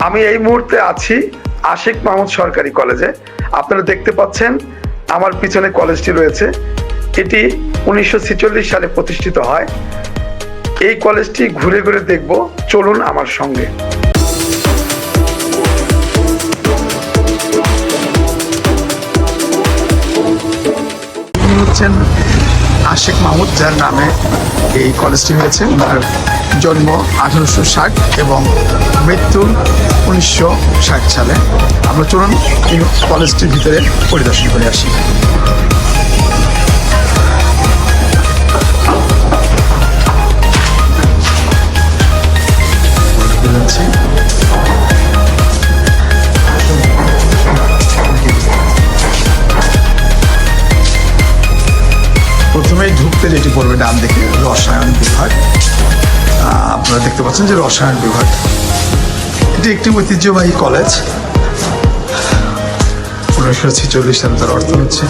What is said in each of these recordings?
আমি এই মুহূর্তে আছি আশিক মাহমুদ সরকারি কলেজে। আপনারা দেখতে পাচ্ছেন আমার পিছনে কলেজটি রয়েছে। এটি 1946 সালে প্রতিষ্ঠিত হয়। এই কলেজটি ঘুরে ঘুরে দেখব, চলুন আমার সঙ্গে। ইনি হচ্ছেন আশিক মাহমুদ, যার নামে এই কলেজটি হয়েছে। ওনার জন্ম 1860 এবং মৃত্যু 1960 সালে। আমরা চলুন এই কলেজটির ভিতরে পরিদর্শন করে আসি। প্রথমেই ঢুকতে যেটি পড়বে ডান দিকে রসায়ন বিভাগ। আপনারা দেখতে পাচ্ছেন যে রসায়ন বিভাগ এটি একটি ঐতিহ্যবাহী কলেজ। 1946 সালে তার অর্থ হচ্ছে।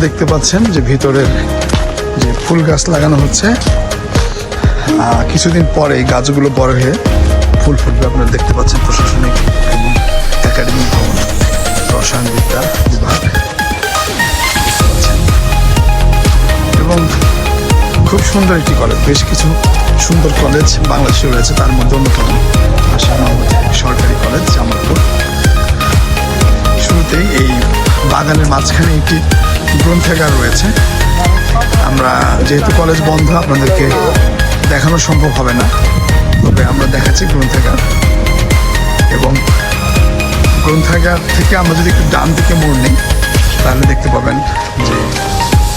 দেখতে পাচ্ছেন যে ভিতরের যে ফুল গাছ লাগানো হচ্ছে, কিছুদিন পরে এই গাছগুলো বড় হয়ে ফুল ফুটবে। আপনারা দেখতে পাচ্ছেন প্রশাসনিক এবং একাডেমিক ভবন, রসায়ন বিদ্যা বিভাগ। এবং খুব সুন্দর একটি কলেজ। বেশ কিছু সুন্দর কলেজ বাংলাদেশে রয়েছে, তার মধ্যে অন্যতম আশিক মাহমুদ সরকারি কলেজ জামালপুর। শুরুতেই এই বাগানের মাঝখানে একটি গ্রন্থাগার রয়েছে। আমরা যেহেতু কলেজ বন্ধ, আপনাদেরকে দেখানো সম্ভব হবে না, তবে আমরা দেখাচ্ছি গ্রন্থাগার। এবং গ্রন্থাগার থেকে আমরা যদি একটু ডান দিকে মোড় নিই, তাহলে দেখতে পাবেন যে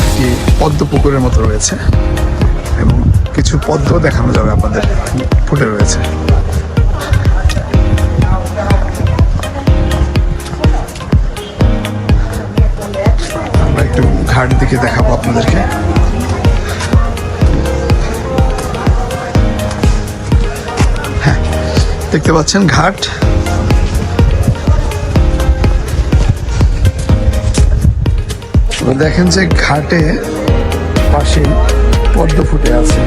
একটি পদ্ম পুকুরের মতো রয়েছে এবং কিছু পদ্ম দেখানো যাবে আপনাদের, ফুটে রয়েছে। আমরা একটু ঘাট দিকে দেখাবো আপনাদেরকে। হ্যাঁ, দেখতে পাচ্ছেন ঘাট। দেখেন যে ঘাটে পাশে পদ্ম ফুটে আছে।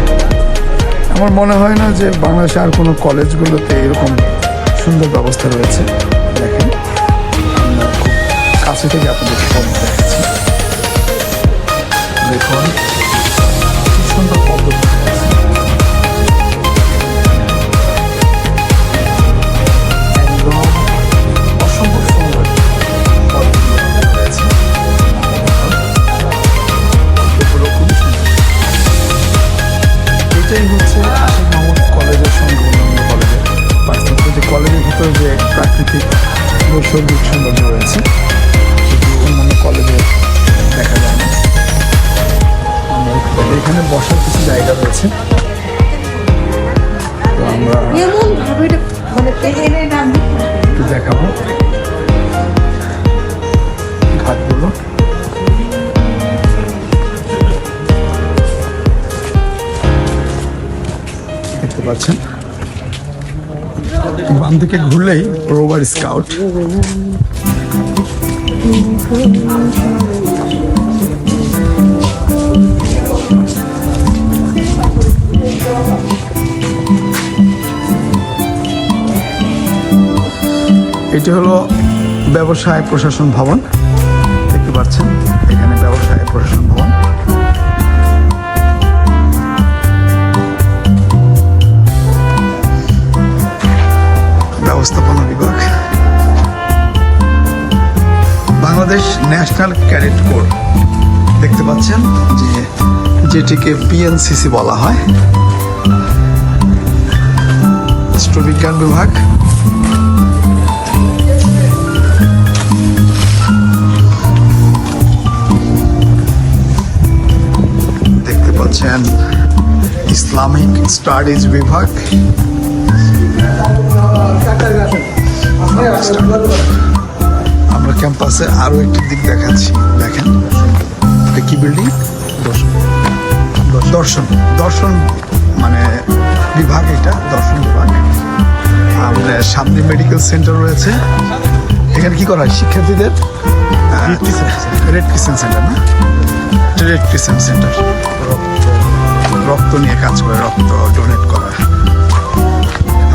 আমার মনে হয় না যে বাংলাদেশে আর কোনো কলেজগুলোতে এরকম সুন্দর ব্যবস্থা রয়েছে। দেখেন, আমরা খুব কাছে থেকে আপনাদের পদ্ম দেখাচ্ছি। দেখুন কি সুন্দর পদ্ম ফুটে আছে। একদম অসম্ভব সুন্দর পদ্ম রয়েছে। এটাই হচ্ছে আশিক মাহমুদ কলেজের সঙ্গে অন্যান্য কলেজের পার্থক্য, যে কলেজের ভিতরে যে প্রাকৃতিক নৈসর্গিক সৌন্দর্য রয়েছে, সেটি অন্যান্য কলেজে দেখা যায় না। এখানে বসার কিছু জায়গা রয়েছে, তো আমরা একটু দেখাবো ঘাটগুলো। দেখতে পাচ্ছেন বাম দিকে ঘুরলেই রোভার স্কাউট। এটি হলো ব্যবসায় প্রশাসন ভবন। দেখতে পাচ্ছেন এখানে ব্যবসায় প্রশাসন ভবন। ব্যবস্থাপনা বিভাগ। বাংলাদেশ ন্যাশনাল ক্যাডেট কোর দেখতে পাচ্ছেন, যে যেটিকে বিএনসিসি বলা হয়। রাষ্ট্রবিজ্ঞান বিভাগ। দেখতে পাচ্ছেন ইসলামিক স্টাডিজ বিভাগ। আমরা ক্যাম্পাসে আরো একটি দিক দেখাচ্ছি। দেখেন এটা কি বিল্ডিং? দর্শন দর্শন মানে বিভাগ, এটা দর্শন বিভাগ। আমাদের সামনে মেডিকেল সেন্টার রয়েছে। এখানে কি করা হয়? শিক্ষার্থীদের রেড কিচেন সেন্টার না? রেড ক্রিসেন্ট সেন্টার, রক্ত নিয়ে কাজ করে, রক্ত ডোনেট করা।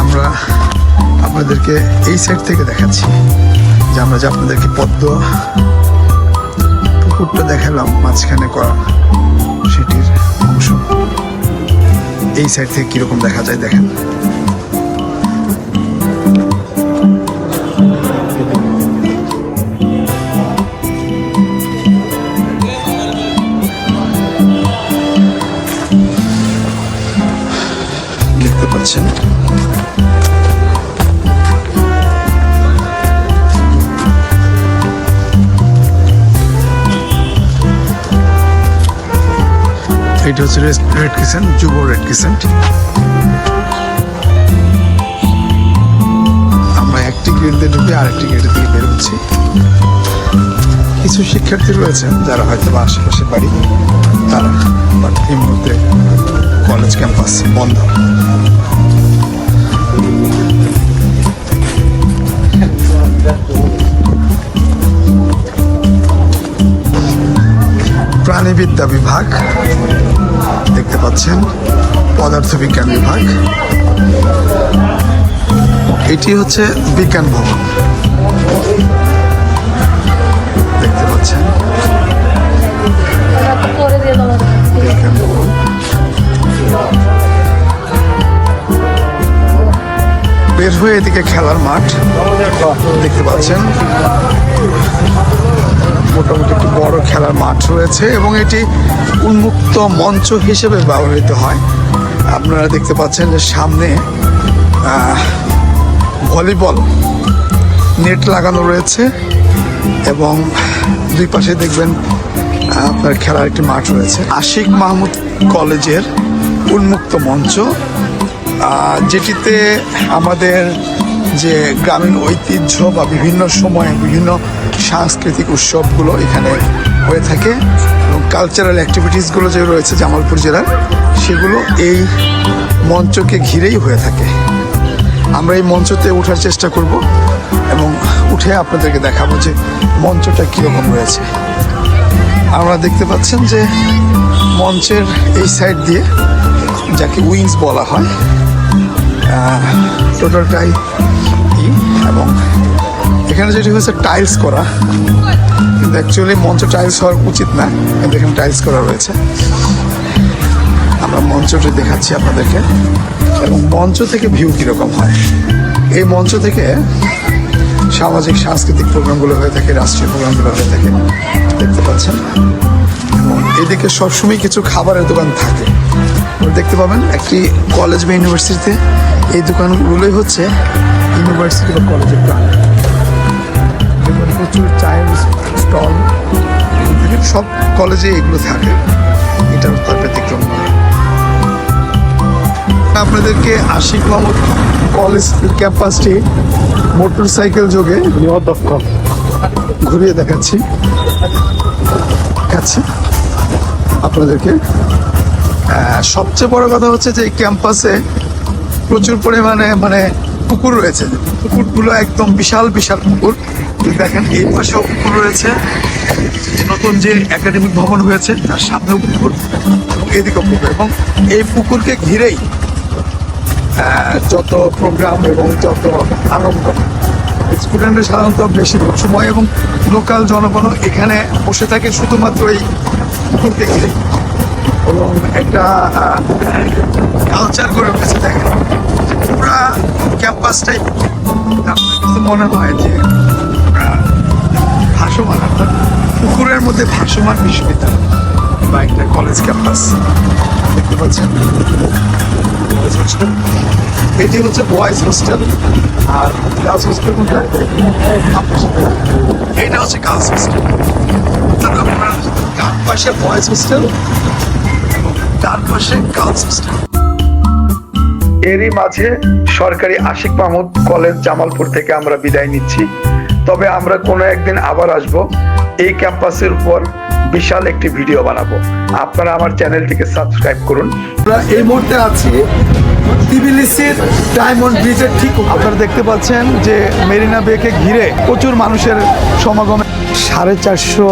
আমরা আপনাদেরকে এই সাইড থেকে দেখাচ্ছি যে আমরা যে আপনাদেরকে পদ্ম পুকুরটা দেখালাম মাঝখানে করা, সেটির অংশ এই সাইড থেকে কিরকম দেখা যায় দেখেন। দেখতে পাচ্ছেন এটা হচ্ছে রেড ক্রিসেন্ট, যুব রেড ক্রিসেন্ট। আমরা একটি গেট দিয়ে ঢুকে আরেকটি গেট দিয়ে বের হচ্ছি। কিছু শিক্ষার্থী রয়েছেন যারা হয়তো বা আশেপাশে বাড়ি তারা, বাট এই মুহূর্তে কলেজ ক্যাম্পাস বন্ধ। প্রাণীবিদ্যা বিভাগ দেখতে পাচ্ছেন, পদার্থবিজ্ঞান বিভাগ, এটি হচ্ছে বিজ্ঞান ভবন দেখতে পাচ্ছেন, বিজ্ঞান ভবন। বের হয়ে এদিকে খেলার মাঠ দেখতে পাচ্ছেন, মোটামুটি একটি বড় খেলার মাঠ রয়েছে এবং এটি উন্মুক্ত মঞ্চ হিসেবে ব্যবহৃত হয়। আপনারা দেখতে পাচ্ছেন যে সামনে ভলিবল নেট লাগানো রয়েছে এবং দুই পাশে দেখবেন আপনার খেলার একটি মাঠ রয়েছে। আশিক মাহমুদ কলেজের উন্মুক্ত মঞ্চ, যেটিতে আমাদের যে গ্রামীণ ঐতিহ্য বা বিভিন্ন সময়ে বিভিন্ন সাংস্কৃতিক উৎসবগুলো এখানে হয়ে থাকে এবং কালচারাল অ্যাক্টিভিটিসগুলো যে রয়েছে জামালপুর জেলার, সেগুলো এই মঞ্চকে ঘিরেই হয়ে থাকে। আমরা এই মঞ্চতে ওঠার চেষ্টা করব এবং উঠে আপনাদেরকে দেখাবো যে মঞ্চটা কীরকম রয়েছে। আমরা দেখতে পাচ্ছেন যে মঞ্চের এই সাইড দিয়ে, যাকে উইংস বলা হয়, টোটালটাই এবং এখানে যেটি হচ্ছে টাইলস করা, কিন্তু অ্যাকচুয়ালি মঞ্চ টাইলস হওয়ার উচিত না, কিন্তু এখানে টাইলস করা রয়েছে। আমরা মঞ্চটি দেখাচ্ছি আপনাদেরকে এবং মঞ্চ থেকে ভিউ কীরকম হয়। এই মঞ্চ থেকে সামাজিক সাংস্কৃতিক প্রোগ্রামগুলো হয়ে থাকে, রাষ্ট্রীয় প্রোগ্রামগুলো হয়ে থাকে দেখতে পাচ্ছেন। এবং এদিকে সবসময় কিছু খাবারের দোকান থাকে, দেখতে পাবেন একটি কলেজ বা ইউনিভার্সিটিতে এই দোকানগুলোই হচ্ছে ইউনিভার্সিটি বা কলেজের প্রাণ। প্রচুর চায়ের স্টল, সব কলেজে এগুলো থাকে, এটা তার ব্যতিক্রম নয়। আপনাদেরকে আশিক মাহমুদ কলেজ ক্যাম্পাসটি মোটর সাইকেল যোগে ঘুরিয়ে দেখাচ্ছি আপনাদেরকে। সবচেয়ে বড় কথা হচ্ছে যে এই ক্যাম্পাসে প্রচুর পরিমাণে পুকুর রয়েছে। পুকুরগুলো একদম বিশাল বিশাল পুকুর। দেখেন এই পাশেও পুকুর রয়েছে, নতুন যে একাডেমিক ভবন হয়েছে তার সামনেও পুকুর এবং এদিকেও পুকুর, এবং এই পুকুরকে ঘিরেই যত প্রোগ্রাম এবং যত আনন্দ। স্টুডেন্টরা সাধারণত বেশিরভাগ সময় এবং লোকাল জনগণ এখানে বসে থাকে শুধুমাত্র এই পুকুরকে ঘিরেই, এবং একটা কালচার করে উঠেছে। দেখেন পুরা ক্যাম্পাসটাই মনে হয় যে ভাসমান, অর্থাৎ পুকুরের মধ্যে ভাসমান বিশ্ববিদ্যালয় বা একটা কলেজ ক্যাম্পাস দেখতে পাচ্ছেন। এটি হচ্ছে বয়েজ হোস্টেল, আর গার্লস হোস্টেল কোনটা? এটা হচ্ছে গার্লস হোস্টেল। আপনার ডান পাশে বয়েজ হোস্টেল এবং ডান পাশে গার্লস হোস্টেল। এরই মাঝে সরকারি আশিক মাহমুদ কলেজ জামালপুর থেকে আমরা বিদায় নিচ্ছি। তবে আমরা কোনো একদিন আবার আসব, এই ক্যাম্পাসের উপর বিশাল একটি ভিডিও বানাবো। আপনারা আমার চ্যানেলটিকে সাবস্ক্রাইব করুন। আমরা এই মুহূর্তে আছি তিবিলিসির ডায়মন্ড ব্রিজের ঠিক উপরে। আপনারা দেখতে পাচ্ছেন যে মেরিনা বেকে ঘিরে প্রচুর মানুষের সমাগম। 450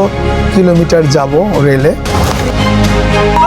কিলোমিটার যাব রেলে করবেন।